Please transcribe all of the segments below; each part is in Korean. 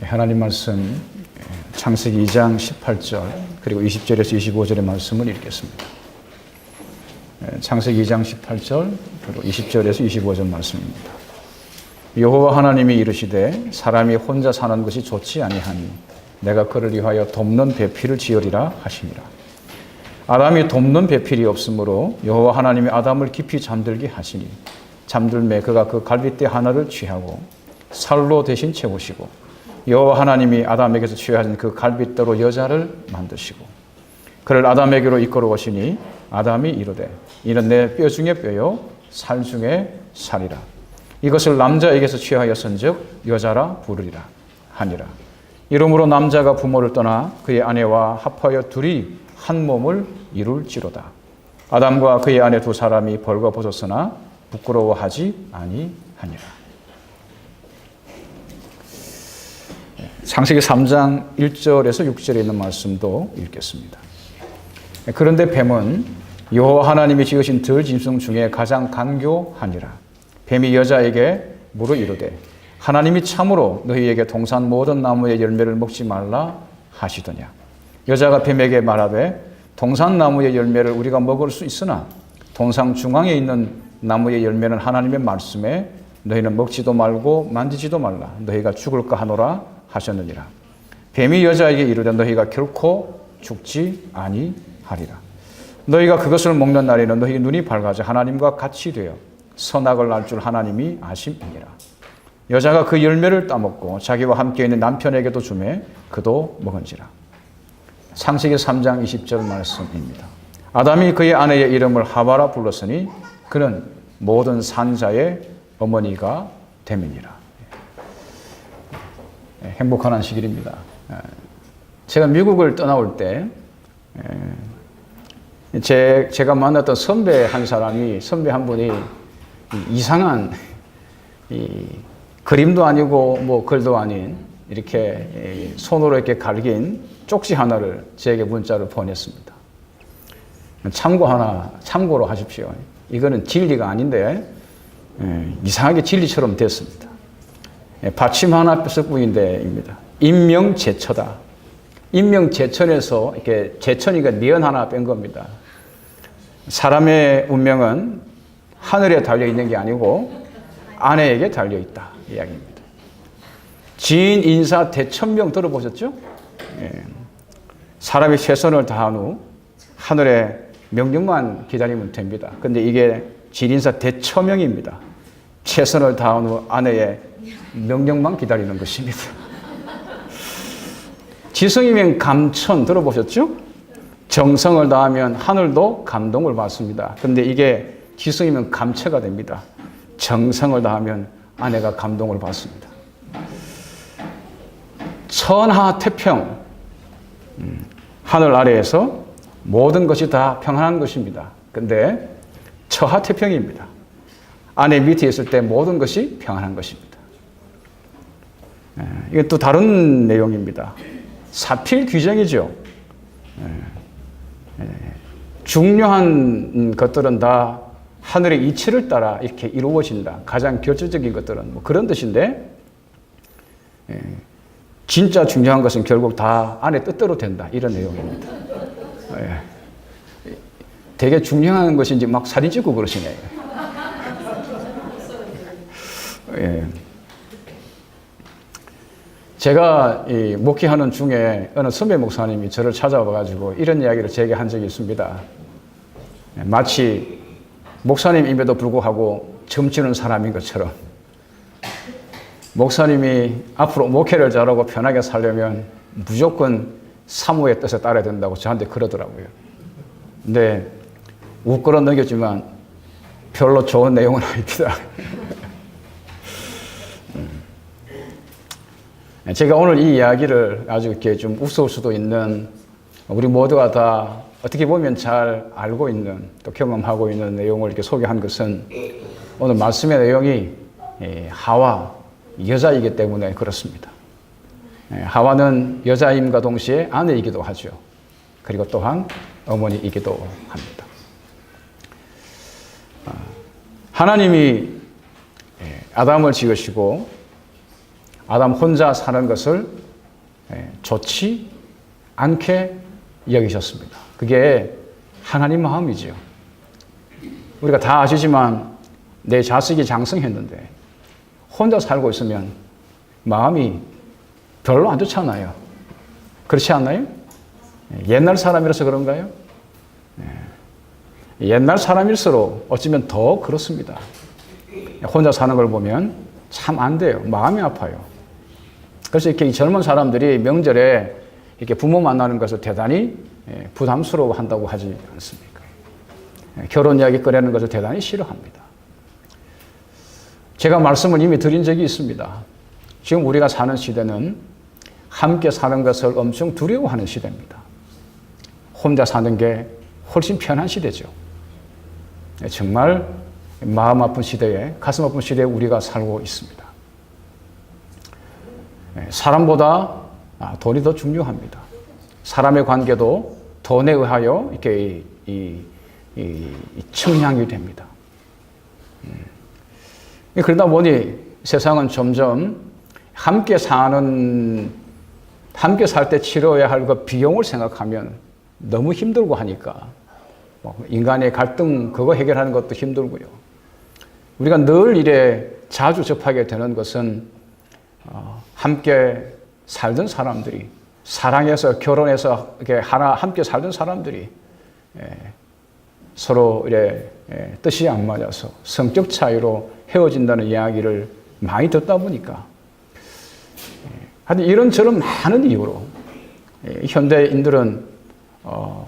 하나님 말씀 창세기 2장 18절 그리고 20절에서 25절의 말씀을 읽겠습니다. 창세기 2장 18절 그리고 20절에서 25절 말씀입니다. 여호와 하나님이 이르시되 사람이 혼자 사는 것이 좋지 아니하니 내가 그를 위하여 돕는 배필을 지으리라 하시니라. 아담이 돕는 배필이 없으므로 여호와 하나님이 아담을 깊이 잠들게 하시니 잠들매 그가 그 갈빗대 하나를 취하고 살로 대신 채우시고 여호와 하나님이 아담에게서 취하신 그 갈빗대로 여자를 만드시고 그를 아담에게로 이끌어 오시니 아담이 이르되 이는 내 뼈 중에 뼈요 살 중에 살이라. 이것을 남자에게서 취하였은즉 여자라 부르리라 하니라. 이러므로 남자가 부모를 떠나 그의 아내와 합하여 둘이 한 몸을 이룰지로다. 아담과 그의 아내 두 사람이 벌거벗었으나 부끄러워하지 아니하니라. 창세기 3장 1절에서 6절에 있는 말씀도 읽겠습니다. 그런데 뱀은 여호와 하나님이 지으신 들 짐승 중에 가장 간교하니라. 뱀이 여자에게 물어 이르되 하나님이 참으로 너희에게 동산 모든 나무의 열매를 먹지 말라 하시더냐. 여자가 뱀에게 말하되 동산 나무의 열매를 우리가 먹을 수 있으나 동산 중앙에 있는 나무의 열매는 하나님의 말씀에 너희는 먹지도 말고 만지지도 말라 너희가 죽을까 하노라 하셨느니라. 뱀이 여자에게 이르되 너희가 결코 죽지 아니하리라. 너희가 그것을 먹는 날에는 너희 눈이 밝아져 하나님과 같이 되어 선악을 알 줄 하나님이 아심이니라. 여자가 그 열매를 따먹고 자기와 함께 있는 남편에게도 주매 그도 먹은지라. 창세기 3장 20절 말씀입니다. 아담이 그의 아내의 이름을 하와라 불렀으니 그는 모든 산자의 어머니가 됨이니라. 행복한 안식일입니다. 제가 미국을 떠나올 때 제가 만났던 선배 한 분이 이상한 그림도 아니고 뭐 글도 아닌 이렇게 손으로 이렇게 갈긴 쪽지 하나를 제게 문자를 보냈습니다. 참고로 하십시오. 이거는 진리가 아닌데 이상하게 진리처럼 됐습니다. 받침 하나 뺐을뿐인데입니다. 인명제처다. 인명제천에서 이렇게 제천이가 니은 하나 뺀 겁니다. 사람의 운명은 하늘에 달려 있는 게 아니고 아내에게 달려 있다 이야기입니다. 지인 인사 대천명 들어보셨죠? 사람이 최선을 다한 후 하늘의 명령만 기다리면 됩니다. 근데 이게 지인사 대처명입니다. 최선을 다한 후 아내의 명령만 기다리는 것입니다. 지성이면 감천 들어보셨죠? 정성을 다하면 하늘도 감동을 받습니다. 근데 이게 지성이면 감체가 됩니다. 정성을 다하면 아내가 감동을 받습니다. 천하태평, 하늘 아래에서 모든 것이 다 평안한 것입니다. 근데 처하태평입니다. 아내 밑에 있을 때 모든 것이 평안한 것입니다. 이건 또 다른 내용입니다. 사필 규정이죠. 중요한 것들은 다 하늘의 이치를 따라 이렇게 이루어진다. 가장 결정적인 것들은 뭐 그런 뜻인데 진짜 중요한 것은 결국 다 아내 뜻대로 된다. 이런 내용입니다. 되게 중요한 것인지 막 사진 찍고 그러시네요. 제가 목회하는 중에 어느 선배 목사님이 저를 찾아와가지고 이런 이야기를 제게 한 적이 있습니다. 마치 목사님임에도 불구하고 점치는 사람인 것처럼 목사님이 앞으로 목회를 잘하고 편하게 살려면 무조건 사모의 뜻에 따라야 된다고 저한테 그러더라고요. 근데 웃걸어 넘겼지만 별로 좋은 내용은 아닙니다. 제가 오늘 이 이야기를 아주 이렇게 좀 우스울 수도 있는 우리 모두가 다 어떻게 보면 잘 알고 있는 또 경험하고 있는 내용을 이렇게 소개한 것은 오늘 말씀의 내용이 하와 여자이기 때문에 그렇습니다. 하와는 여자임과 동시에 아내이기도 하죠. 그리고 또한 어머니이기도 합니다. 하나님이 아담을 지으시고 아담 혼자 사는 것을 좋지 않게 여기셨습니다. 그게 하나님 마음이지요. 우리가 다 아시지만 내 자식이 장성했는데 혼자 살고 있으면 마음이 별로 안 좋잖아요. 그렇지 않나요? 옛날 사람이라서 그런가요? 옛날 사람일수록 어쩌면 더 그렇습니다. 혼자 사는 걸 보면 참 안 돼요. 마음이 아파요. 그래서 이렇게 젊은 사람들이 명절에 이렇게 부모 만나는 것을 대단히 부담스러워 한다고 하지 않습니까? 결혼 이야기 꺼내는 것을 대단히 싫어합니다. 제가 말씀을 이미 드린 적이 있습니다. 지금 우리가 사는 시대는 함께 사는 것을 엄청 두려워하는 시대입니다. 혼자 사는 게 훨씬 편한 시대죠. 정말 마음 아픈 시대에, 가슴 아픈 시대에 우리가 살고 있습니다. 사람보다 돈이 더 중요합니다. 사람의 관계도 돈에 의하여 이렇게 청량이 됩니다. 그러다 보니 세상은 점점 함께 살 때 치러야 할 그 비용을 생각하면 너무 힘들고 하니까 인간의 갈등 그거 해결하는 것도 힘들고요. 우리가 늘 이래 자주 접하게 되는 것은 함께 살던 사람들이 사랑해서 결혼해서 이렇게 하나 함께 살던 사람들이 서로 이래 뜻이 안 맞아서 성격 차이로 헤어진다는 이야기를 많이 듣다 보니까 하여튼 이런저런 많은 이유로 현대인들은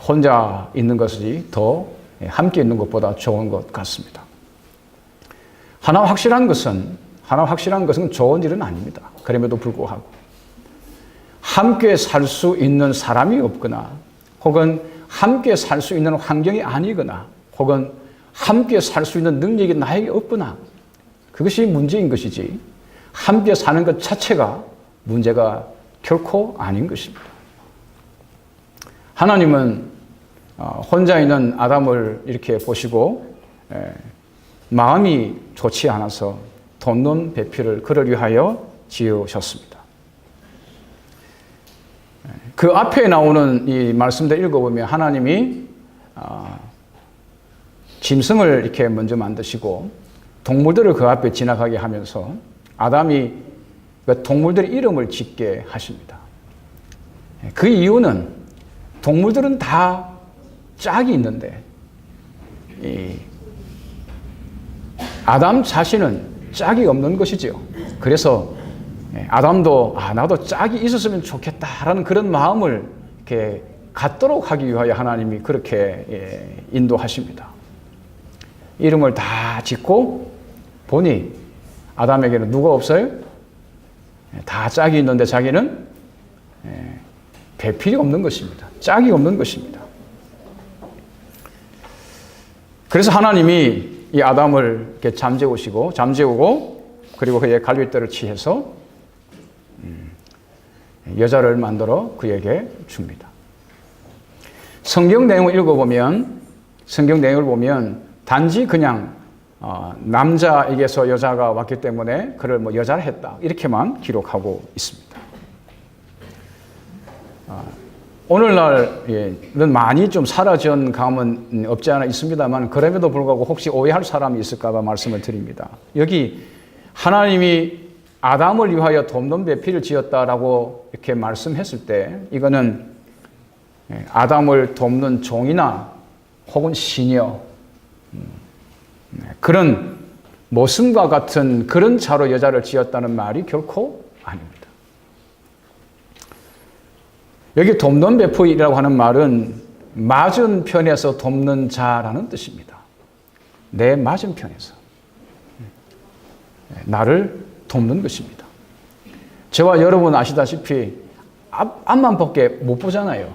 혼자 있는 것이 더 함께 있는 것보다 좋은 것 같습니다. 하나 확실한 것은 좋은 일은 아닙니다. 그럼에도 불구하고 함께 살 수 있는 사람이 없거나 혹은 함께 살 수 있는 환경이 아니거나 혹은 함께 살 수 있는 능력이 나에게 없거나 그것이 문제인 것이지 함께 사는 것 자체가 문제가 결코 아닌 것입니다. 하나님은 혼자 있는 아담을 이렇게 보시고 마음이 좋지 않아서 돕는 배필을 그를 위하여 지으셨습니다. 그 앞에 나오는 이 말씀들 읽어보면 하나님이 짐승을 이렇게 먼저 만드시고 동물들을 그 앞에 지나가게 하면서 아담이 그 동물들의 이름을 짓게 하십니다. 그 이유는 동물들은 다 짝이 있는데 아담 자신은 짝이 없는 것이지요. 그래서 아담도 나도 짝이 있었으면 좋겠다라는 그런 마음을 이렇게 갖도록 하기 위하여 하나님이 그렇게 인도하십니다. 이름을 다 짓고 보니 아담에게는 누가 없어요? 다 짝이 있는데 자기는 배필이 없는 것입니다. 짝이 없는 것입니다. 그래서 하나님이 이 아담을 이렇게 잠재우고 그리고 그의 갈빗대를 취해서 여자를 만들어 그에게 줍니다. 성경 내용을 보면 단지 그냥 남자에게서 여자가 왔기 때문에 그를 여자를 했다 이렇게만 기록하고 있습니다. 오늘날은 많이 좀 사라진 감은 없지 않아 있습니다만 그럼에도 불구하고 혹시 오해할 사람이 있을까 봐 말씀을 드립니다. 여기 하나님이 아담을 위하여 돕는 배필을 지었다라고 이렇게 말씀했을 때 이거는 아담을 돕는 종이나 혹은 시녀 그런 모순과 같은 그런 자로 여자를 지었다는 말이 결코 아닙니다. 여기 돕는 배필이라고 하는 말은 맞은편에서 돕는 자라는 뜻입니다. 내 맞은편에서 나를 돕는 것입니다. 저와 여러분 아시다시피 앞만 밖에 못 보잖아요.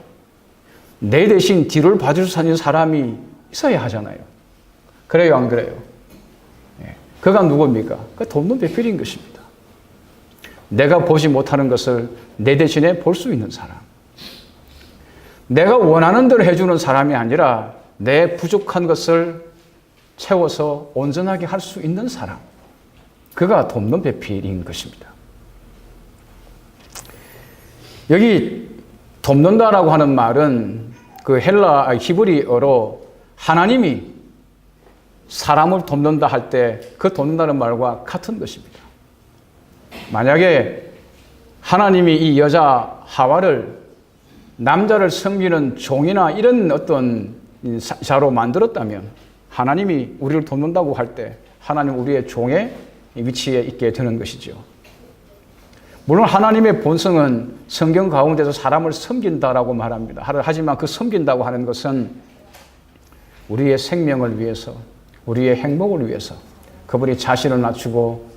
내 대신 뒤를 봐줄 수 있는 사람이 있어야 하잖아요. 그래요, 안 그래요? 그가 누굽니까? 그 돕는 배필인 것입니다. 내가 보지 못하는 것을 내 대신에 볼 수 있는 사람. 내가 원하는 대로 해주는 사람이 아니라 내 부족한 것을 채워서 온전하게 할 수 있는 사람. 그가 돕는 배필인 것입니다. 여기 돕는다라고 하는 말은 그 히브리어로 하나님이 사람을 돕는다 할 때 그 돕는다는 말과 같은 것입니다. 만약에 하나님이 이 여자 하와를 남자를 섬기는 종이나 이런 어떤 자로 만들었다면 하나님이 우리를 돕는다고 할 때 하나님 우리의 종의 위치에 있게 되는 것이죠. 물론 하나님의 본성은 성경 가운데서 사람을 섬긴다라고 말합니다. 하지만 그 섬긴다고 하는 것은 우리의 생명을 위해서, 우리의 행복을 위해서 그분이 자신을 낮추고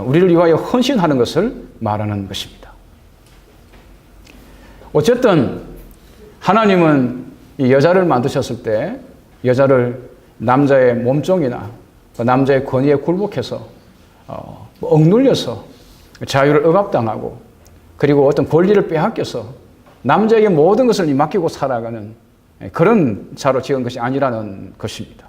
우리를 위하여 헌신하는 것을 말하는 것입니다. 어쨌든 하나님은 이 여자를 만드셨을 때 여자를 남자의 몸종이나 남자의 권위에 굴복해서 억눌려서 자유를 억압당하고 그리고 어떤 권리를 빼앗겨서 남자에게 모든 것을 맡기고 살아가는 그런 자로 지은 것이 아니라는 것입니다.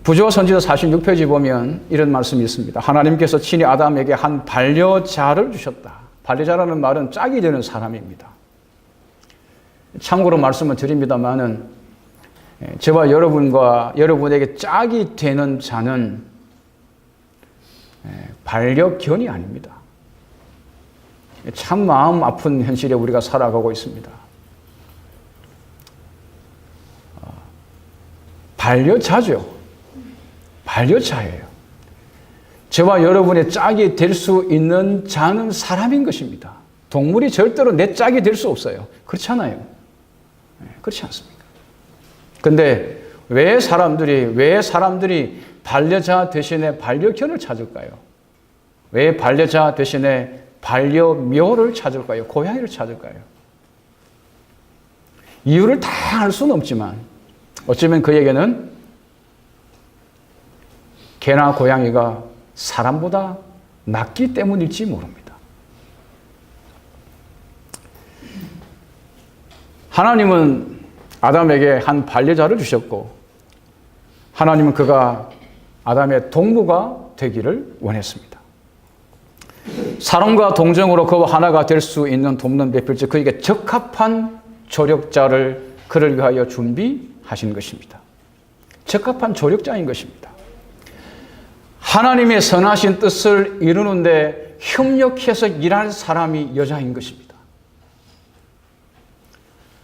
부조 선지서 46페이지 보면 이런 말씀이 있습니다. 하나님께서 친히 아담에게 한 반려자를 주셨다. 반려자라는 말은 짝이 되는 사람입니다. 참고로 말씀을 드립니다마는 저와 여러분에게 짝이 되는 자는 반려견이 아닙니다. 참 마음 아픈 현실에 우리가 살아가고 있습니다. 반려자죠. 반려자예요. 저와 여러분의 짝이 될 수 있는 자는 사람인 것입니다. 동물이 절대로 내 짝이 될 수 없어요. 그렇잖아요. 그렇지 않습니까? 근데 왜 사람들이 반려자 대신에 반려견을 찾을까요? 왜 반려자 대신에 반려묘를 찾을까요? 고양이를 찾을까요? 이유를 다 알 수는 없지만 어쩌면 그에게는 개나 고양이가 사람보다 낫기 때문일지 모릅니다. 하나님은 아담에게 한 반려자를 주셨고 하나님은 그가 아담의 동무가 되기를 원했습니다. 사랑과 동정으로 그와 하나가 될 수 있는 돕는 배필자 그에게 적합한 조력자를 그를 위하여 준비하신 것입니다. 적합한 조력자인 것입니다. 하나님의 선하신 뜻을 이루는데 협력해서 일할 사람이 여자인 것입니다.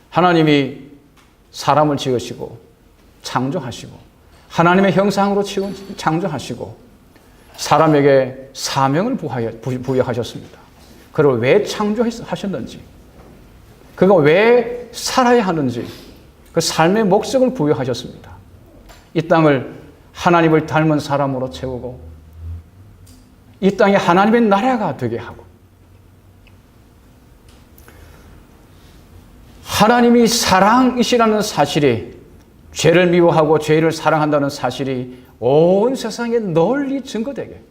하나님이 사람을 지으시고 창조하시고 하나님의 형상으로 창조하시고 사람에게 사명을 부여하셨습니다. 그를 왜 창조하셨는지, 그가 왜 살아야 하는지 그 삶의 목적을 부여하셨습니다. 이 땅을 하나님을 닮은 사람으로 채우고 이 땅에 하나님의 나라가 되게 하고 하나님이 사랑이시라는 사실이 죄를 미워하고 죄를 사랑한다는 사실이 온 세상에 널리 증거되게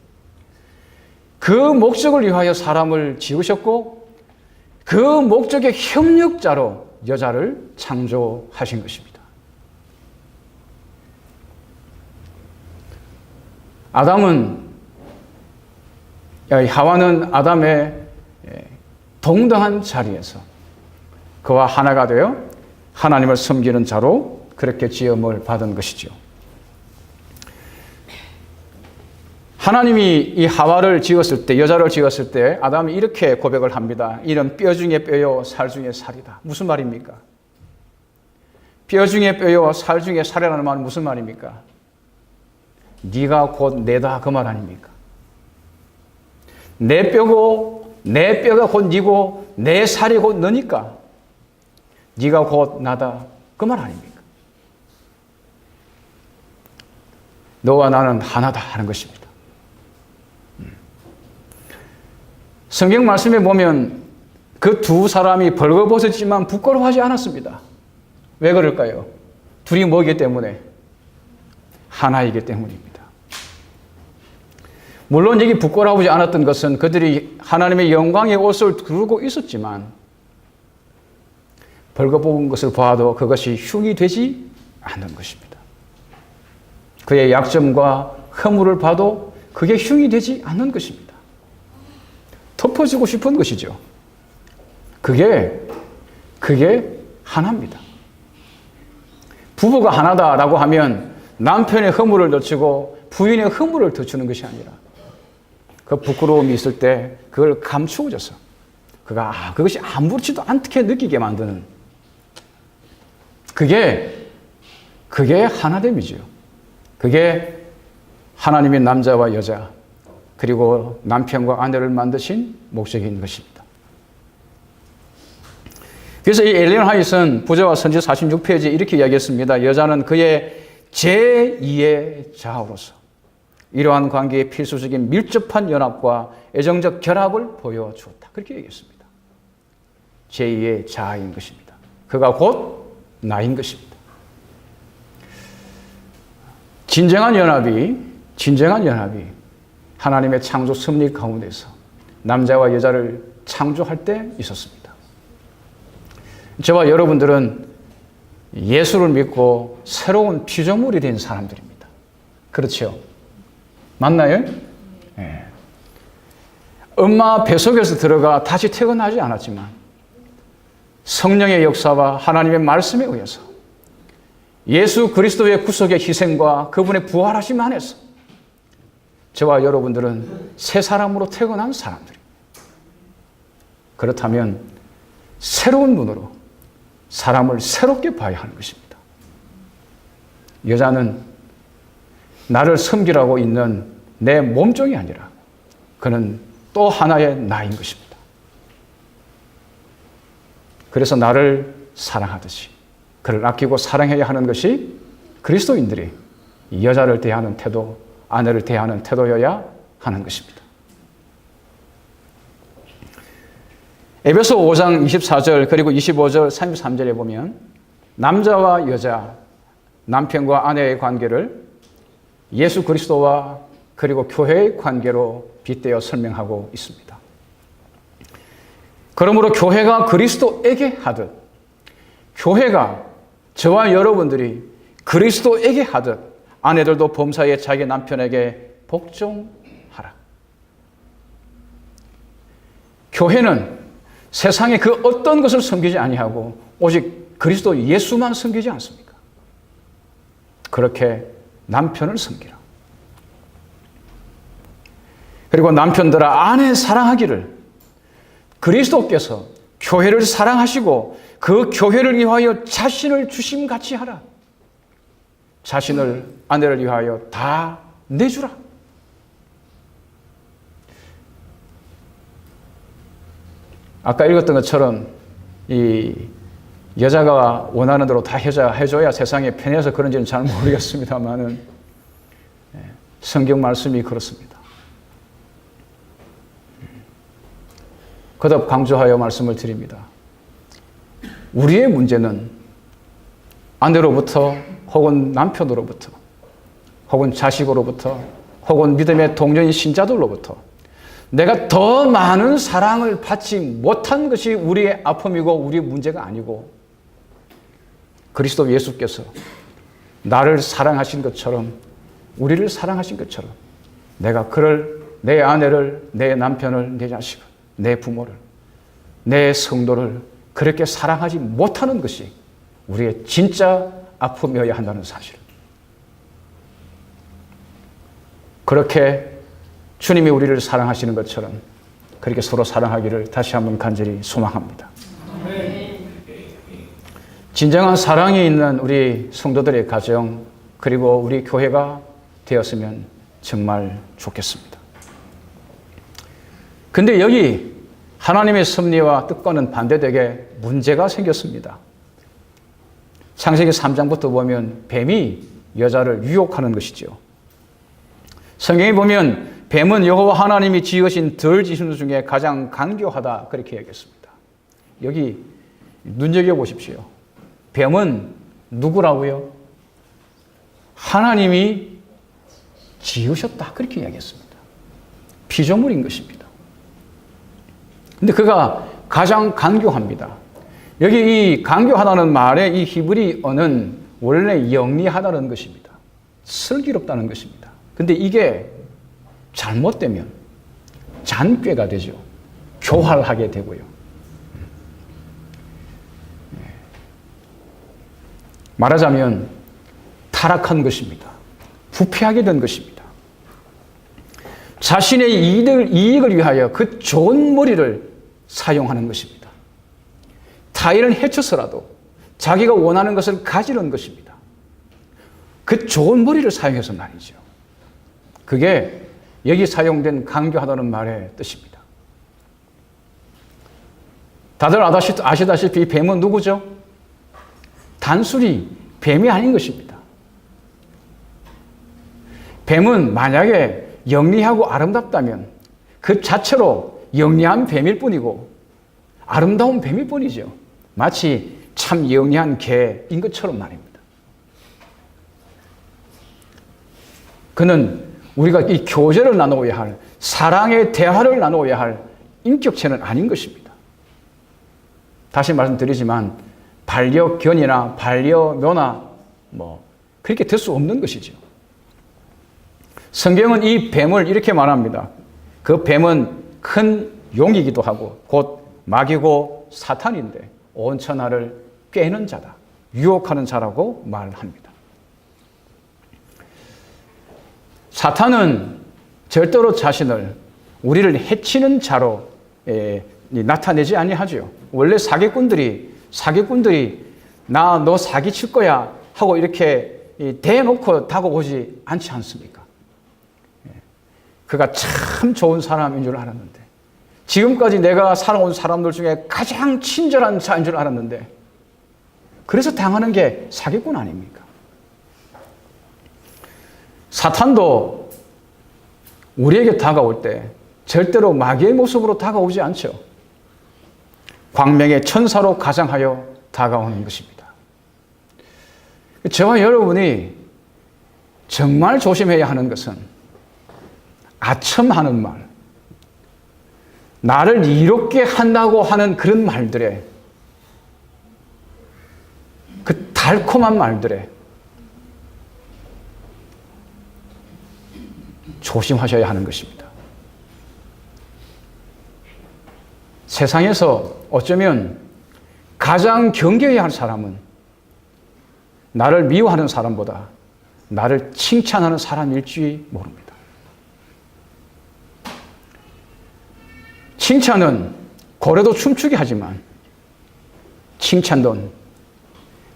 그 목적을 위하여 사람을 지으셨고 그 목적의 협력자로 여자를 창조하신 것입니다. 하와는 아담의 동등한 자리에서 그와 하나가 되어 하나님을 섬기는 자로 그렇게 지음을 받은 것이죠. 하나님이 이 하와를 지었을 때, 여자를 지었을 때 아담이 이렇게 고백을 합니다. 이는 뼈 중에 뼈요 살 중에 살이다. 무슨 말입니까? 뼈 중에 뼈요 살 중에 살이라는 말은 무슨 말입니까? 네가 곧 내다 그 말 아닙니까? 내 뼈고 내 뼈가 곧 네고 내 살이 곧 너니까 네가 곧 나다 그 말 아닙니까? 너와 나는 하나다 하는 것입니다. 성경 말씀에 보면 그 두 사람이 벌거벗었지만 부끄러워하지 않았습니다. 왜 그럴까요? 둘이 뭐이기 때문에? 하나이기 때문입니다. 물론 여기 부끄러워하지 않았던 것은 그들이 하나님의 영광의 옷을 두르고 있었지만 벌거벗은 것을 봐도 그것이 흉이 되지 않는 것입니다. 그의 약점과 허물을 봐도 그게 흉이 되지 않는 것입니다. 덮어주고 싶은 것이죠. 그게 하나입니다. 부부가 하나다라고 하면 남편의 허물을 늦추고 부인의 허물을 덮주는 것이 아니라 그 부끄러움이 있을 때 그걸 감추어줘서 그것이 아무렇지도 않게 느끼게 만드는 그게 하나됨이지요. 그게 하나님의 남자와 여자 그리고 남편과 아내를 만드신 목적인 것입니다. 그래서 이 엘렌 화이트는 부제와 선지 46페이지에 이렇게 이야기했습니다. 여자는 그의 제2의 자아로서 이러한 관계의 필수적인 밀접한 연합과 애정적 결합을 보여주었다. 그렇게 얘기했습니다. 제2의 자아인 것입니다. 그가 곧 나인 것입니다. 진정한 연합이 하나님의 창조 섭리 가운데서 남자와 여자를 창조할 때 있었습니다. 저와 여러분들은 예수를 믿고 새로운 피조물이 된 사람들입니다. 그렇죠? 맞나요? 네. 엄마 뱃속에서 들어가 다시 태어나지 않았지만 성령의 역사와 하나님의 말씀에 의해서 예수 그리스도의 구속의 희생과 그분의 부활하심 안에서 저와 여러분들은 새 사람으로 태어난 사람들입니다. 그렇다면 새로운 눈으로 사람을 새롭게 봐야 하는 것입니다. 여자는 나를 섬기라고 있는 내 몸종이 아니라 그는 또 하나의 나인 것입니다. 그래서 나를 사랑하듯이 그를 아끼고 사랑해야 하는 것이 그리스도인들이 여자를 대하는 태도, 아내를 대하는 태도여야 하는 것입니다. 에베소 5장 24절 그리고 25절 33절에 보면 남자와 여자, 남편과 아내의 관계를 예수 그리스도와 그리고 교회의 관계로 빗대어 설명하고 있습니다. 그러므로 교회가 그리스도에게 하듯 교회가 저와 여러분들이 그리스도에게 하듯 아내들도 범사에 자기 남편에게 복종하라. 교회는 세상의 그 어떤 것을 섬기지 아니하고 오직 그리스도 예수만 섬기지 않습니까? 그렇게 남편을 섬기라. 그리고 남편들아 아내 사랑하기를 그리스도께서 교회를 사랑하시고 그 교회를 위하여 자신을 주심같이 하라. 자신을 아내를 위하여 다 내주라. 아까 읽었던 것처럼 이 여자가 원하는 대로 다 해줘야 세상에 편해서 그런지는 잘 모르겠습니다만은 성경 말씀이 그렇습니다. 거듭 강조하여 말씀을 드립니다. 우리의 문제는 아내로부터 혹은 남편으로부터 혹은 자식으로부터 혹은 믿음의 동료인 신자들로부터 내가 더 많은 사랑을 받지 못한 것이 우리의 아픔이고 우리의 문제가 아니고 그리스도 예수께서 나를 사랑하신 것처럼 우리를 사랑하신 것처럼 내가 그를 내 아내를 내 남편을 내 자식을 내 부모를 내 성도를 그렇게 사랑하지 못하는 것이 우리의 진짜 아픔이어야 한다는 사실. 그렇게 주님이 우리를 사랑하시는 것처럼 그렇게 서로 사랑하기를 다시 한번 간절히 소망합니다. 진정한 사랑이 있는 우리 성도들의 가정 그리고 우리 교회가 되었으면 정말 좋겠습니다. 근데 여기 하나님의 섭리와 뜻과는 반대되게 문제가 생겼습니다. 창세기 3장부터 보면 뱀이 여자를 유혹하는 것이죠. 성경에 보면 뱀은 여호와 하나님이 지으신 들 지신 중에 가장 간교하다 그렇게 얘기했습니다. 여기 눈여겨보십시오. 뱀은 누구라고요? 하나님이 지으셨다 그렇게 이야기했습니다. 피조물인 것입니다. 근데 그가 가장 간교합니다. 여기 이 간교하다는 말의 이 히브리어는 원래 영리하다는 것입니다. 슬기롭다는 것입니다. 근데 이게 잘못되면 잔꾀가 되죠. 교활하게 되고요. 말하자면 타락한 것입니다. 부패하게 된 것입니다. 자신의 이익을 위하여 그 좋은 머리를 사용하는 것입니다. 타인을 해쳐서라도 자기가 원하는 것을 가지는 것입니다. 그 좋은 머리를 사용해서 말이죠. 그게 여기 사용된 강교하다는 말의 뜻입니다. 다들 아시다시피 뱀은 누구죠? 단순히 뱀이 아닌 것입니다. 뱀은 만약에 영리하고 아름답다면 그 자체로 영리한 뱀일 뿐이고 아름다운 뱀일 뿐이죠. 마치 참 영리한 개인 것처럼 말입니다. 그는 우리가 이 교제를 나누어야 할, 사랑의 대화를 나누어야 할 인격체는 아닌 것입니다. 다시 말씀드리지만 반려견이나 반려묘나 그렇게 될 수 없는 것이죠. 성경은 이 뱀을 이렇게 말합니다. 그 뱀은 큰 용이기도 하고 곧 마귀고 사탄인데 온 천하를 꿰는 자다, 유혹하는 자라고 말합니다. 사탄은 절대로 자신을 우리를 해치는 자로 나타내지 아니하죠. 원래 사기꾼들이 너 사기칠 거야 하고 이렇게 대놓고 다가오지 않지 않습니까? 그가 참 좋은 사람인 줄 알았는데, 지금까지 내가 살아온 사람들 중에 가장 친절한 자인 줄 알았는데, 그래서 당하는 게 사기꾼 아닙니까? 사탄도 우리에게 다가올 때 절대로 마귀의 모습으로 다가오지 않죠. 광명의 천사로 가장하여 다가오는 것입니다. 저와 여러분이 정말 조심해야 하는 것은 아첨하는 말, 나를 이롭게 한다고 하는 그런 말들에, 그 달콤한 말들에 조심하셔야 하는 것입니다. 세상에서 어쩌면 가장 경계해야 할 사람은 나를 미워하는 사람보다 나를 칭찬하는 사람일지 모릅니다. 칭찬은 고래도 춤추게 하지만 칭찬은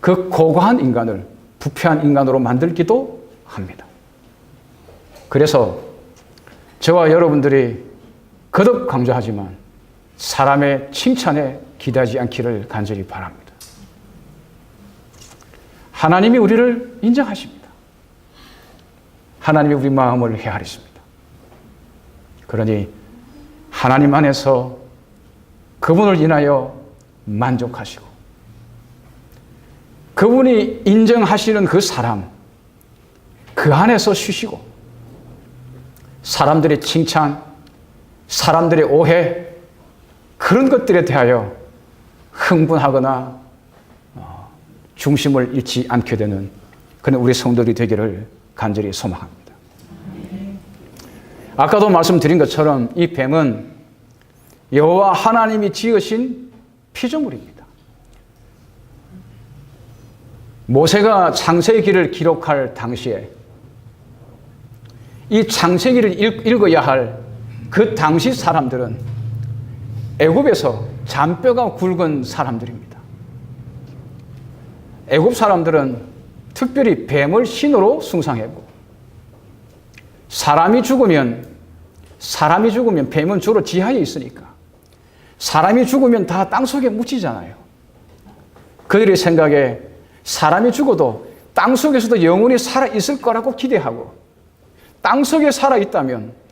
그 고고한 인간을 부패한 인간으로 만들기도 합니다. 그래서 저와 여러분들이 거듭 강조하지만 사람의 칭찬에 기대하지 않기를 간절히 바랍니다. 하나님이 우리를 인정하십니다. 하나님이 우리 마음을 헤아리십니다. 그러니 하나님 안에서 그분을 인하여 만족하시고 그분이 인정하시는 그 사람, 그 안에서 쉬시고 사람들의 칭찬, 사람들의 오해, 그런 것들에 대하여 흥분하거나 중심을 잃지 않게 되는 그런 우리 성도들이 되기를 간절히 소망합니다. 아까도 말씀드린 것처럼 이 뱀은 여호와 하나님이 지으신 피조물입니다. 모세가 창세기를 기록할 당시에 이 창세기를 읽어야 할 그 당시 사람들은 애굽에서 잔뼈가 굵은 사람들입니다. 애굽 사람들은 특별히 뱀을 신으로 숭상했고, 사람이 죽으면 뱀은 주로 지하에 있으니까 사람이 죽으면 다 땅속에 묻히잖아요. 그들의 생각에 사람이 죽어도 땅속에서도 영원히 살아있을 거라고 기대하고, 땅속에 살아있다면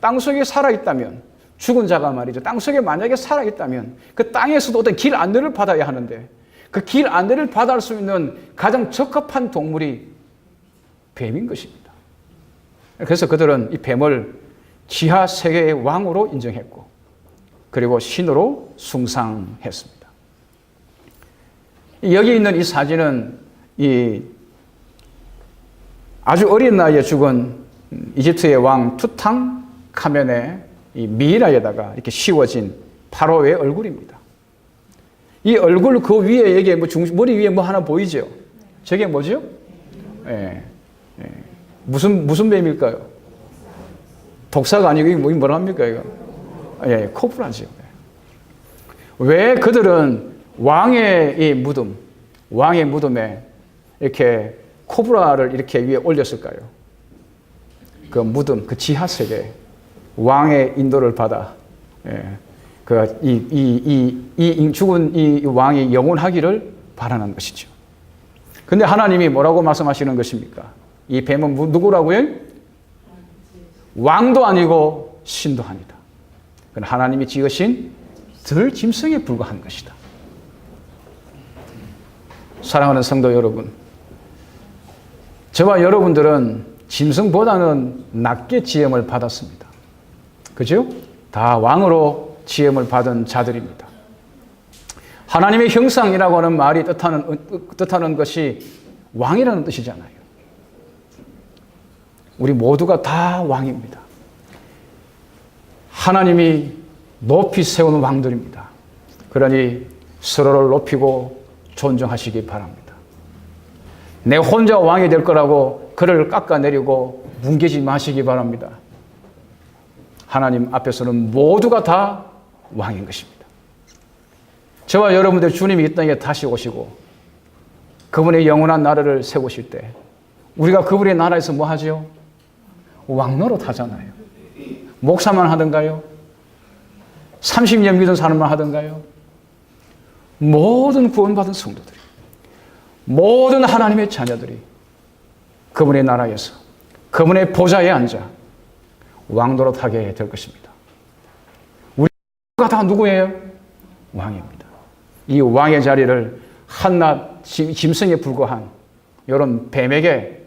죽은 자가 말이죠, 땅속에 만약에 살아있다면 그 땅에서도 어떤 길 안내를 받아야 하는데 그 길 안내를 받을 수 있는 가장 적합한 동물이 뱀인 것입니다. 그래서 그들은 이 뱀을 지하 세계의 왕으로 인정했고 그리고 신으로 숭상했습니다. 여기 있는 이 사진은 아주 어린 나이에 죽은 이집트의 왕 투탕카멘의 이 미이라에다가 이렇게 씌워진 바로의 얼굴입니다. 이 얼굴 그 위에 이게 머리 위에 뭐 하나 보이죠? 저게 뭐죠? 예. 예. 무슨 뱀일까요? 독사가 아니고 이게 뭐라 합니까 이거? 예, 코브라죠. 왜 그들은 왕의 이 무덤, 왕의 무덤에 이렇게 코브라를 이렇게 위에 올렸을까요? 그 무덤, 그 지하세계, 왕의 인도를 받아, 죽은 이 왕이 영원하기를 바라는 것이죠. 근데 하나님이 뭐라고 말씀하시는 것입니까? 이 뱀은 누구라고요? 왕도 아니고 신도 아니다. 그건 하나님이 지으신 들짐승에 불과한 것이다. 사랑하는 성도 여러분, 저와 여러분들은 짐승보다는 낮게 지음을 받았습니다. 그죠? 다 왕으로 지음을 받은 자들입니다. 하나님의 형상이라고 하는 말이 뜻하는 것이 왕이라는 뜻이잖아요. 우리 모두가 다 왕입니다. 하나님이 높이 세운 왕들입니다. 그러니 서로를 높이고 존중하시기 바랍니다. 내 혼자 왕이 될 거라고 그를 깎아내리고 뭉개지 마시기 바랍니다. 하나님 앞에서는 모두가 다 왕인 것입니다. 저와 여러분들 주님이 이 땅에 다시 오시고 그분의 영원한 나라를 세우실 때 우리가 그분의 나라에서 뭐 하죠? 왕노릇 하잖아요. 목사만 하던가요? 30년 믿은 사람만 하던가요? 모든 구원받은 성도들이, 모든 하나님의 자녀들이 그분의 나라에서 그분의 보좌에 앉아 왕노릇하게 될 것입니다. 우리가 다 누구예요? 왕입니다. 이 왕의 자리를 한낱 짐승에 불과한 이런 뱀에게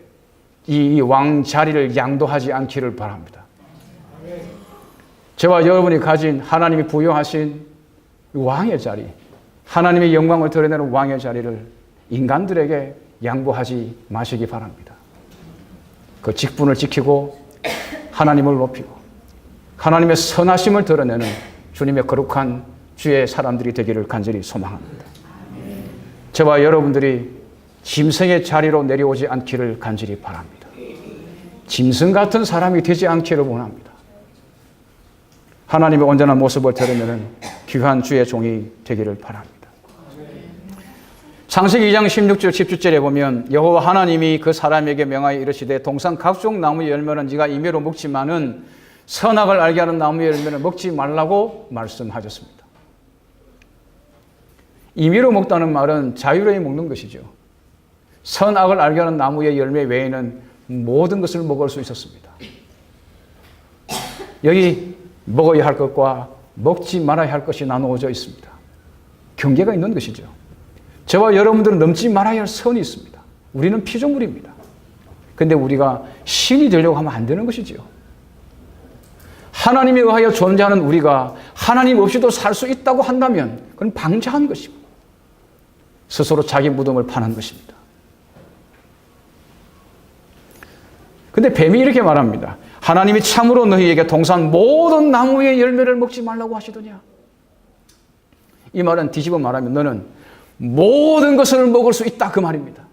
이 왕 자리를 양도하지 않기를 바랍니다. 저와 여러분이 가진 하나님이 부여하신 왕의 자리, 하나님의 영광을 드러내는 왕의 자리를 인간들에게 양보하지 마시기 바랍니다. 그 직분을 지키고 하나님을 높이고 하나님의 선하심을 드러내는 주님의 거룩한 주의 사람들이 되기를 간절히 소망합니다. 저와 여러분들이 짐승의 자리로 내려오지 않기를 간절히 바랍니다. 짐승 같은 사람이 되지 않기를 원합니다. 하나님의 온전한 모습을 드러내는 귀한 주의 종이 되기를 바랍니다. 창세기 2장 16절 17절에 보면 여호와 하나님이 그 사람에게 명하여 이르시되 동산 각종 나무의 열매는 네가 임의로 먹지만은 선악을 알게 하는 나무의 열매는 먹지 말라고 말씀하셨습니다. 임의로 먹다는 말은 자유로이 먹는 것이죠. 선악을 알게 하는 나무의 열매 외에는 모든 것을 먹을 수 있었습니다. 여기 먹어야 할 것과 먹지 말아야 할 것이 나누어져 있습니다. 경계가 있는 것이죠. 저와 여러분들은 넘지 말아야 할 선이 있습니다. 우리는 피조물입니다. 그런데 우리가 신이 되려고 하면 안 되는 것이죠. 하나님에 의하여 존재하는 우리가 하나님 없이도 살 수 있다고 한다면 그건 방자한 것이고 스스로 자기 무덤을 파는 것입니다. 근데 뱀이 이렇게 말합니다. 하나님이 참으로 너희에게 동산 모든 나무의 열매를 먹지 말라고 하시더냐. 이 말은 뒤집어 말하면 너는 모든 것을 먹을 수 있다 그 말입니다.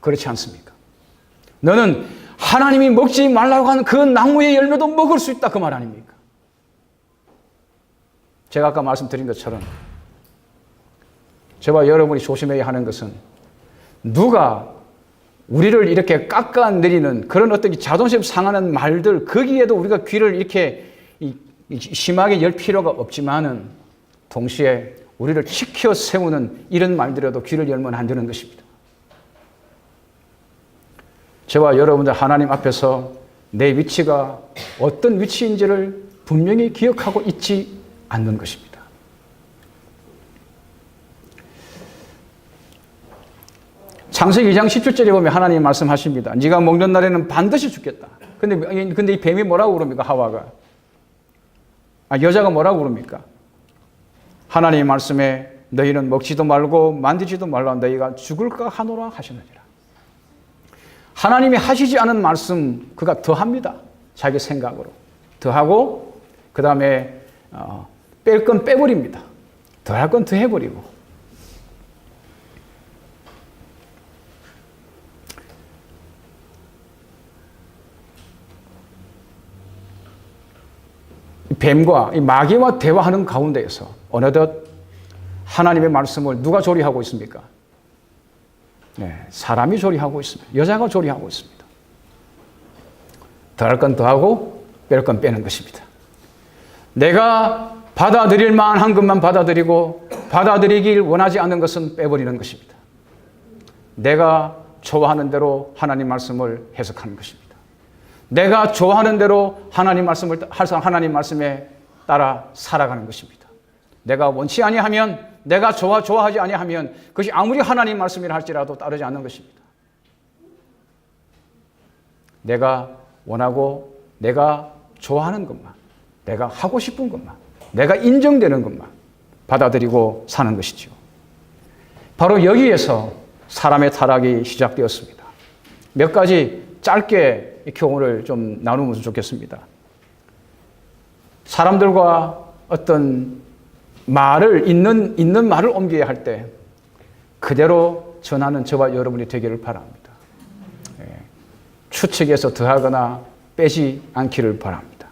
그렇지 않습니까? 너는 하나님이 먹지 말라고 하는 그 나무의 열매도 먹을 수 있다 그 말 아닙니까? 제가 아까 말씀드린 것처럼 저와 여러분이 조심해야 하는 것은 누가 우리를 이렇게 깎아내리는 그런 어떤 자존심 상하는 말들 거기에도 우리가 귀를 이렇게 심하게 열 필요가 없지만은 동시에 우리를 지켜 세우는 이런 말들에도 귀를 열면 안 되는 것입니다. 저와 여러분들 하나님 앞에서 내 위치가 어떤 위치인지를 분명히 기억하고 있지 않는 것입니다. 창세기 2장 17절에 보면 하나님 말씀하십니다. 네가 먹는 날에는 반드시 죽겠다. 근데 이 뱀이 뭐라고 그럽니까? 하와가. 여자가 뭐라고 그럽니까? 하나님의 말씀에 너희는 먹지도 말고 만지지도 말라 너희가 죽을까 하노라 하시느니라. 하나님이 하시지 않은 말씀 그가 더합니다. 자기 생각으로. 더하고 그 다음에 뺄 건 빼버립니다. 더할 건 더해버리고. 뱀과 이 마귀와 대화하는 가운데에서 어느덧 하나님의 말씀을 누가 조리하고 있습니까? 네, 사람이 조리하고 있습니다. 여자가 조리하고 있습니다. 더할 건 더하고 뺄 건 빼는 것입니다. 내가 받아들일 만한 것만 받아들이고 받아들이길 원하지 않는 것은 빼버리는 것입니다. 내가 좋아하는 대로 하나님 말씀을 해석하는 것입니다. 내가 좋아하는 대로 하나님 말씀에 따라 살아가는 것입니다. 내가 원치 아니하면, 내가 좋아하지 아니하면 그것이 아무리 하나님 말씀이라 할지라도 따르지 않는 것입니다. 내가 원하고 내가 좋아하는 것만, 내가 하고 싶은 것만, 내가 인정되는 것만 받아들이고 사는 것이죠. 바로 여기에서 사람의 타락이 시작되었습니다. 몇 가지 짧게 교훈을 좀 나누면 좋겠습니다. 사람들과 어떤 말을 있는 말을 옮겨야 할 때 그대로 전하는 저와 여러분이 되기를 바랍니다. 추측해서 더하거나 빼지 않기를 바랍니다.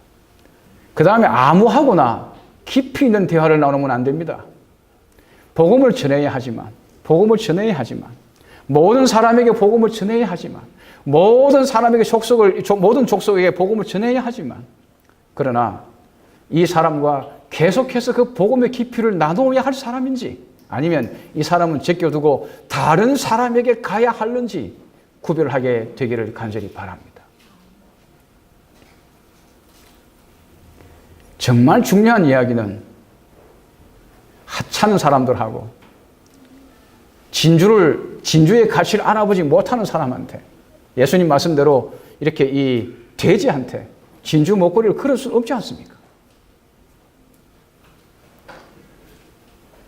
그 다음에 아무하거나 깊이 있는 대화를 나누면 안 됩니다. 복음을 전해야 하지만 모든 사람에게 복음을 전해야 하지만 모든 족속에게 복음을 전해야 하지만 그러나 이 사람과 계속해서 그 복음의 깊이를 나누어야 할 사람인지 아니면 이 사람은 제껴두고 다른 사람에게 가야 하는지 구별하게 되기를 간절히 바랍니다. 정말 중요한 이야기는 하찮은 사람들하고 진주의 가치를 알아보지 못하는 사람한테 예수님 말씀대로 이렇게 이 돼지한테 진주 목걸이를 걸을 수는 없지 않습니까?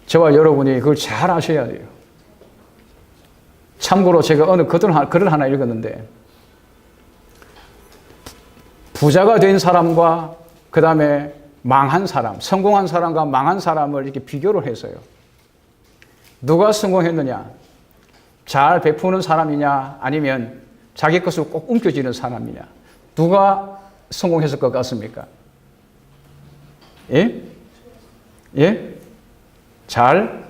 저와 여러분이 그걸 잘 아셔야 돼요. 참고로 제가 어느 글을 하나 읽었는데 부자가 된 사람과 그 다음에 망한 사람, 성공한 사람과 망한 사람을 이렇게 비교를 해서요. 누가 성공했느냐? 잘 베푸는 사람이냐? 아니면 자기 것을 꼭 움켜쥐는 사람이냐? 누가 성공했을 것 같습니까? 예? 예? 잘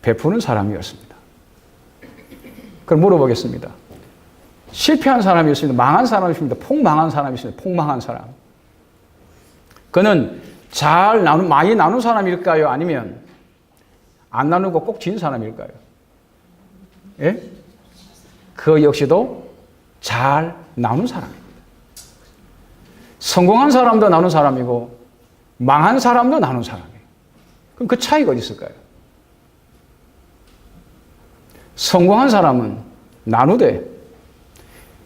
베푸는 사람이었습니다. 그럼 물어보겠습니다. 실패한 사람이 있습니다. 망한 사람이 있습니다. 폭망한 사람이 있습니다. 폭망한 사람. 그는 많이 나눈 사람일까요? 아니면 안 나누고 꼭 진 사람일까요? 예? 그 역시도 잘 나눈 사람입니다. 성공한 사람도 나눈 사람이고 망한 사람도 나눈 사람이에요. 그럼 그 차이가 어디 있을까요? 성공한 사람은 나누되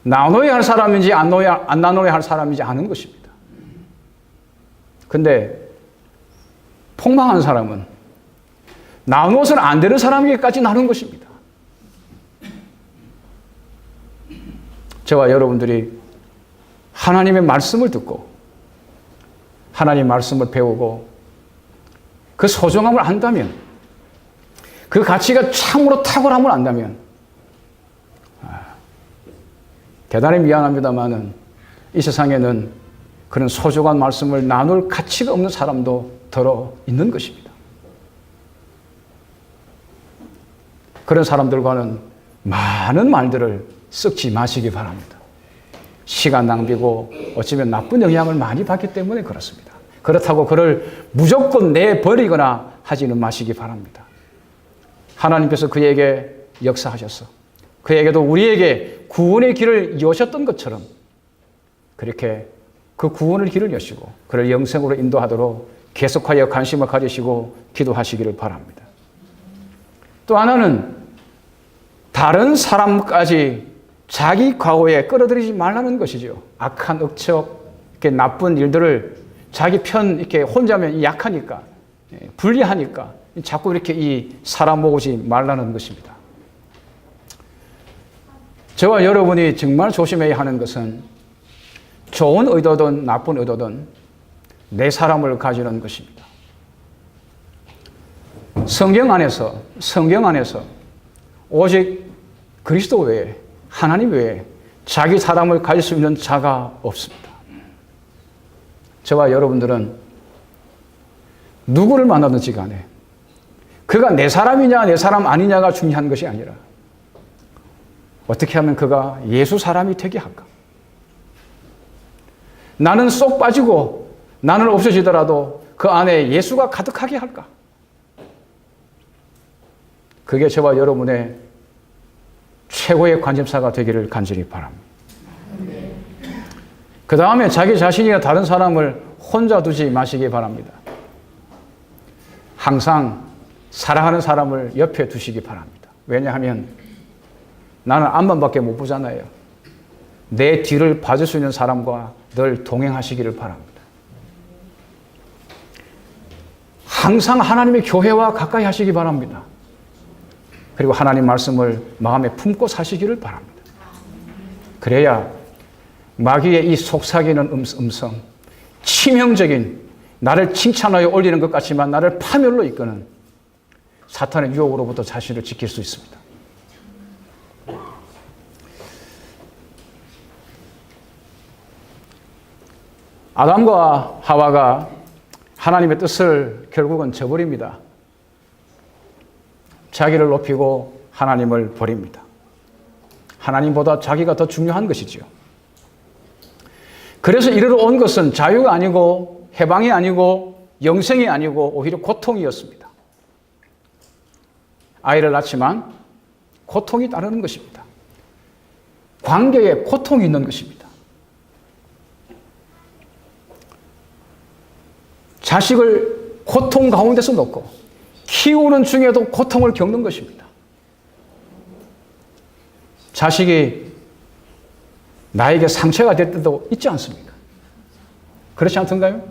나눠야 할 사람인지 안 나눠야 할 사람인지 아는 것입니다. 근데 폭망한 사람은 나누어서는 안 되는 사람에게까지 나눈 것입니다. 저와 여러분들이 하나님의 말씀을 듣고 하나님의 말씀을 배우고 그 소중함을 안다면 그 가치가 참으로 탁월함을 안다면 대단히 미안합니다만은 이 세상에는 그런 소중한 말씀을 나눌 가치가 없는 사람도 더러 있는 것입니다. 그런 사람들과는 많은 말들을 섞지 마시기 바랍니다. 시간 낭비고 어쩌면 나쁜 영향을 많이 받기 때문에 그렇습니다. 그렇다고 그를 무조건 내버리거나 하지는 마시기 바랍니다. 하나님께서 그에게 역사하셔서 그에게도 우리에게 구원의 길을 여셨던 것처럼 그렇게 그 구원의 길을 여시고 그를 영생으로 인도하도록 계속하여 관심을 가지시고 기도하시기를 바랍니다. 또 하나는 다른 사람까지 자기 과거에 끌어들이지 말라는 것이죠. 악한 억척, 이렇게 나쁜 일들을 자기 편 이렇게 혼자면 약하니까 불리하니까 자꾸 이렇게 이 사람 모으지 말라는 것입니다. 저와 여러분이 정말 조심해야 하는 것은 좋은 의도든 나쁜 의도든 내 사람을 가지는 것입니다. 성경 안에서 오직 그리스도 외에, 하나님 외에 자기 사람을 가질 수 있는 자가 없습니다. 저와 여러분들은 누구를 만나든지 간에 그가 내 사람이냐 내 사람 아니냐가 중요한 것이 아니라 어떻게 하면 그가 예수 사람이 되게 할까? 나는 쏙 빠지고 나는 없어지더라도 그 안에 예수가 가득하게 할까? 그게 저와 여러분의 최고의 관심사가 되기를 간절히 바랍니다. 그 다음에 자기 자신이나 다른 사람을 혼자 두지 마시기 바랍니다. 항상 사랑하는 사람을 옆에 두시기 바랍니다. 왜냐하면 나는 앞만밖에 못 보잖아요. 내 뒤를 봐줄 수 있는 사람과 늘 동행하시기를 바랍니다. 항상 하나님의 교회와 가까이 하시기 바랍니다. 그리고 하나님 말씀을 마음에 품고 사시기를 바랍니다. 그래야 마귀의 이 속삭이는 음성, 치명적인 나를 칭찬하여 올리는 것 같지만 나를 파멸로 이끄는 사탄의 유혹으로부터 자신을 지킬 수 있습니다. 아담과 하와가 하나님의 뜻을 결국은 저버립니다. 자기를 높이고 하나님을 버립니다. 하나님보다 자기가 더 중요한 것이지요. 그래서 이르러 온 것은 자유가 아니고 해방이 아니고 영생이 아니고 오히려 고통이었습니다. 아이를 낳지만 고통이 따르는 것입니다. 관계에 고통이 있는 것입니다. 자식을 고통 가운데서 놓고 키우는 중에도 고통을 겪는 것입니다. 자식이 나에게 상처가 될 때도 있지 않습니까? 그렇지 않던가요?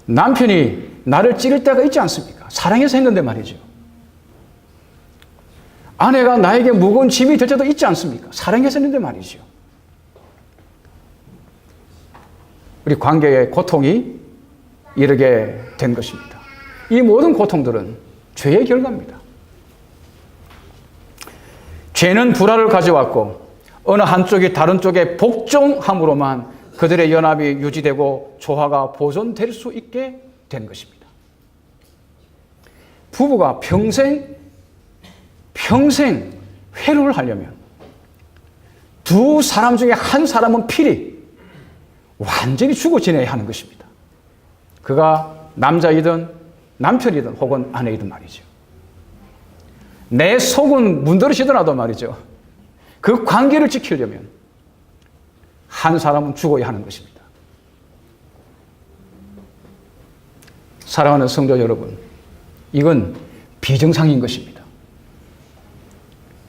남편이 나를 찌를 때가 있지 않습니까? 사랑해서 했는데 말이죠. 아내가 나에게 무거운 짐이 될 때도 있지 않습니까? 사랑해서 했는데 말이죠. 우리 관계에 고통이 이르게 된 것입니다. 이 모든 고통들은 죄의 결과입니다. 죄는 불화를 가져왔고 어느 한쪽이 다른 쪽에 복종함으로만 그들의 연합이 유지되고 조화가 보존될 수 있게 된 것입니다. 부부가 평생 회로를 하려면 두 사람 중에 한 사람은 필히 완전히 죽어 지내야 하는 것입니다. 그가 남자이든 남편이든 혹은 아내이든 말이죠. 내 속은 문드러지더라도 말이죠. 그 관계를 지키려면 한 사람은 죽어야 하는 것입니다. 사랑하는 성도 여러분, 이건 비정상인 것입니다.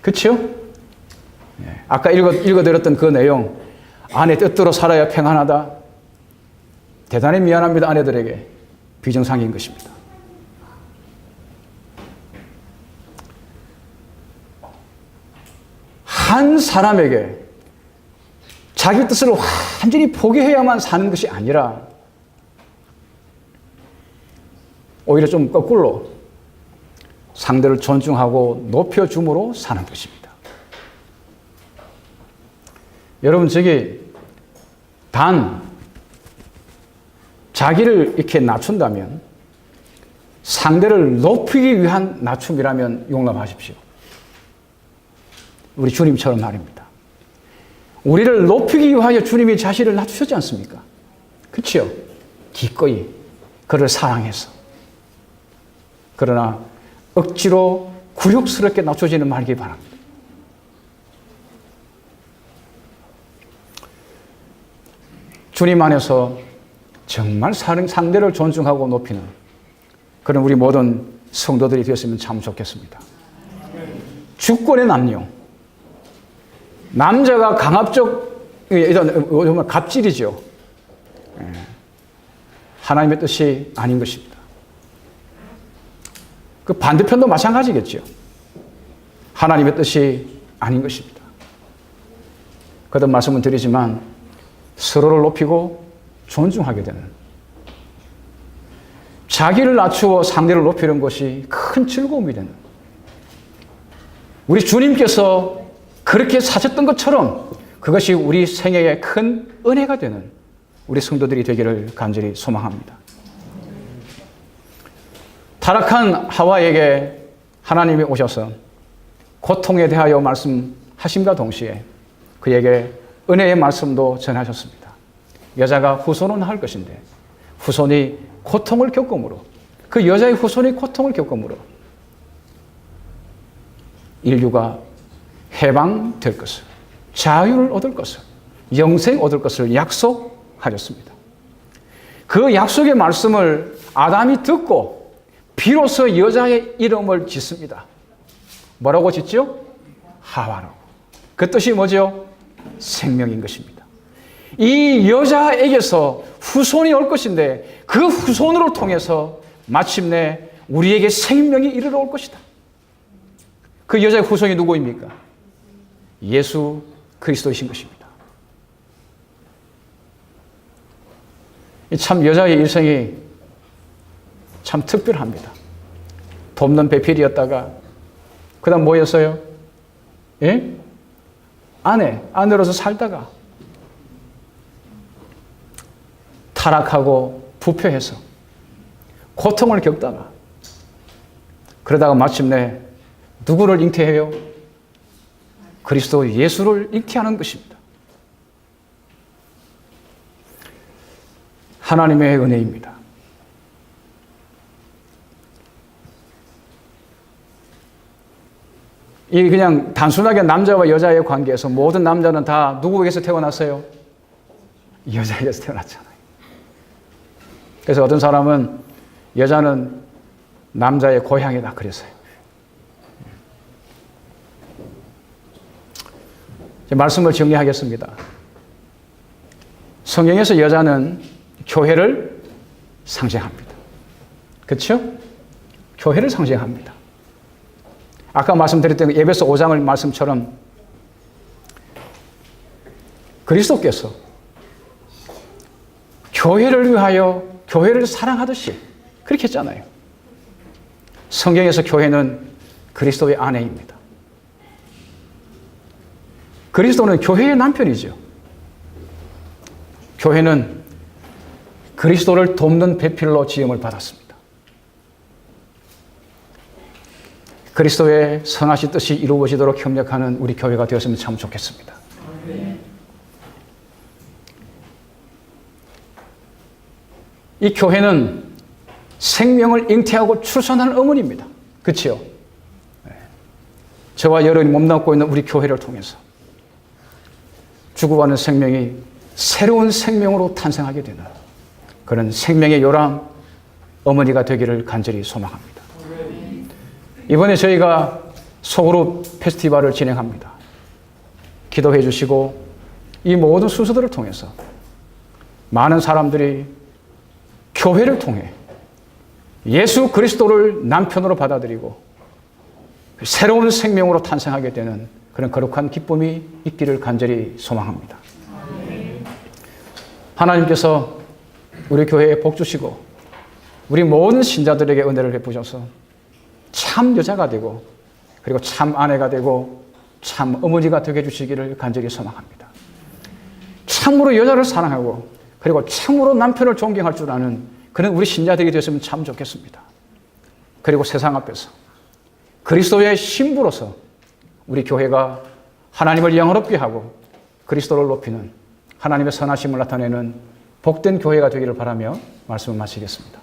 그렇죠? 아까 읽어드렸던 그 내용, 아내 뜻대로 살아야 평안하다. 대단히 미안합니다. 아내들에게 비정상인 것입니다. 한 사람에게 자기 뜻을 완전히 포기해야만 사는 것이 아니라 오히려 좀 거꾸로 상대를 존중하고 높여줌으로 사는 것입니다. 여러분, 저기 단 자기를 이렇게 낮춘다면, 상대를 높이기 위한 낮춤이라면 용납하십시오. 우리 주님처럼 말입니다. 우리를 높이기 위하여 주님이 자신을 낮추셨지 않습니까? 그렇죠? 기꺼이 그를 사랑해서. 그러나 억지로 굴욕스럽게 낮춰지는 말이기 바랍니다. 주님 안에서 정말 상대를 존중하고 높이는 그런 우리 모든 성도들이 되었으면 참 좋겠습니다. 주권의 남용. 남자가 강압적, 정말 갑질이죠. 하나님의 뜻이 아닌 것입니다. 그 반대편도 마찬가지겠죠. 하나님의 뜻이 아닌 것입니다. 거듭 말씀을 드리지만 서로를 높이고 존중하게 되는, 자기를 낮추어 상대를 높이는 것이 큰 즐거움이 되는, 우리 주님께서 그렇게 사셨던 것처럼 그것이 우리 생애에 큰 은혜가 되는 우리 성도들이 되기를 간절히 소망합니다. 타락한 하와에게 하나님이 오셔서 고통에 대하여 말씀하심과 동시에 그에게 은혜의 말씀도 전하셨습니다. 여자가 후손은 할 것인데 후손이 고통을 겪음으로, 그 여자의 후손이 고통을 겪음으로 인류가 해방될 것을, 자유를 얻을 것을, 영생 얻을 것을 약속하셨습니다. 그 약속의 말씀을 아담이 듣고 비로소 여자의 이름을 짓습니다. 뭐라고 짓죠? 하와라고. 그 뜻이 뭐죠? 생명인 것입니다. 이 여자에게서 후손이 올 것인데 그 후손으로 통해서 마침내 우리에게 생명이 이르러 올 것이다. 그 여자의 후손이 누구입니까? 예수 그리스도이신 것입니다. 참 여자의 일생이 참 특별합니다. 돕는 배필이었다가 그 다음 뭐였어요? 예? 아내로서 살다가 타락하고 부패해서 고통을 겪다가 그러다가 마침내 누구를 잉태해요? 그리스도 예수를 잉태하는 것입니다. 하나님의 은혜입니다. 이 그냥 단순하게 남자와 여자의 관계에서 모든 남자는 다 누구에게서 태어났어요? 여자에게서 태어났잖아요. 그래서 어떤 사람은 여자는 남자의 고향이다 그랬어요. 말씀을 정리하겠습니다. 성경에서 여자는 교회를 상징합니다. 그렇죠? 교회를 상징합니다. 아까 말씀드렸던 에베소 5장의 말씀처럼 그리스도께서 교회를 위하여 교회를 사랑하듯이 그렇게 했잖아요. 성경에서 교회는 그리스도의 아내입니다. 그리스도는 교회의 남편이죠. 교회는 그리스도를 돕는 배필로 지음을 받았습니다. 그리스도의 선하신 뜻이 이루어지도록 협력하는 우리 교회가 되었으면 참 좋겠습니다. 이 교회는 생명을 잉태하고 출산하는 어머니입니다. 그렇죠? 저와 여러분이 몸담고 있는 우리 교회를 통해서 죽어가는 생명이 새로운 생명으로 탄생하게 되는 그런 생명의 요람 어머니가 되기를 간절히 소망합니다. 이번에 저희가 소그룹 페스티벌을 진행합니다. 기도해 주시고 이 모든 순서들을 통해서 많은 사람들이 교회를 통해 예수 그리스도를 남편으로 받아들이고 새로운 생명으로 탄생하게 되는 그런 거룩한 기쁨이 있기를 간절히 소망합니다. 하나님께서 우리 교회에 복 주시고 우리 모든 신자들에게 은혜를 베푸셔서 참 여자가 되고 그리고 참 아내가 되고 참 어머니가 되게 해주시기를 간절히 소망합니다. 참으로 여자를 사랑하고 그리고 참으로 남편을 존경할 줄 아는 그런 우리 신자들이 되었으면 참 좋겠습니다. 그리고 세상 앞에서 그리스도의 신부로서 우리 교회가 하나님을 영화롭게 하고 그리스도를 높이는 하나님의 선하심을 나타내는 복된 교회가 되기를 바라며 말씀을 마치겠습니다.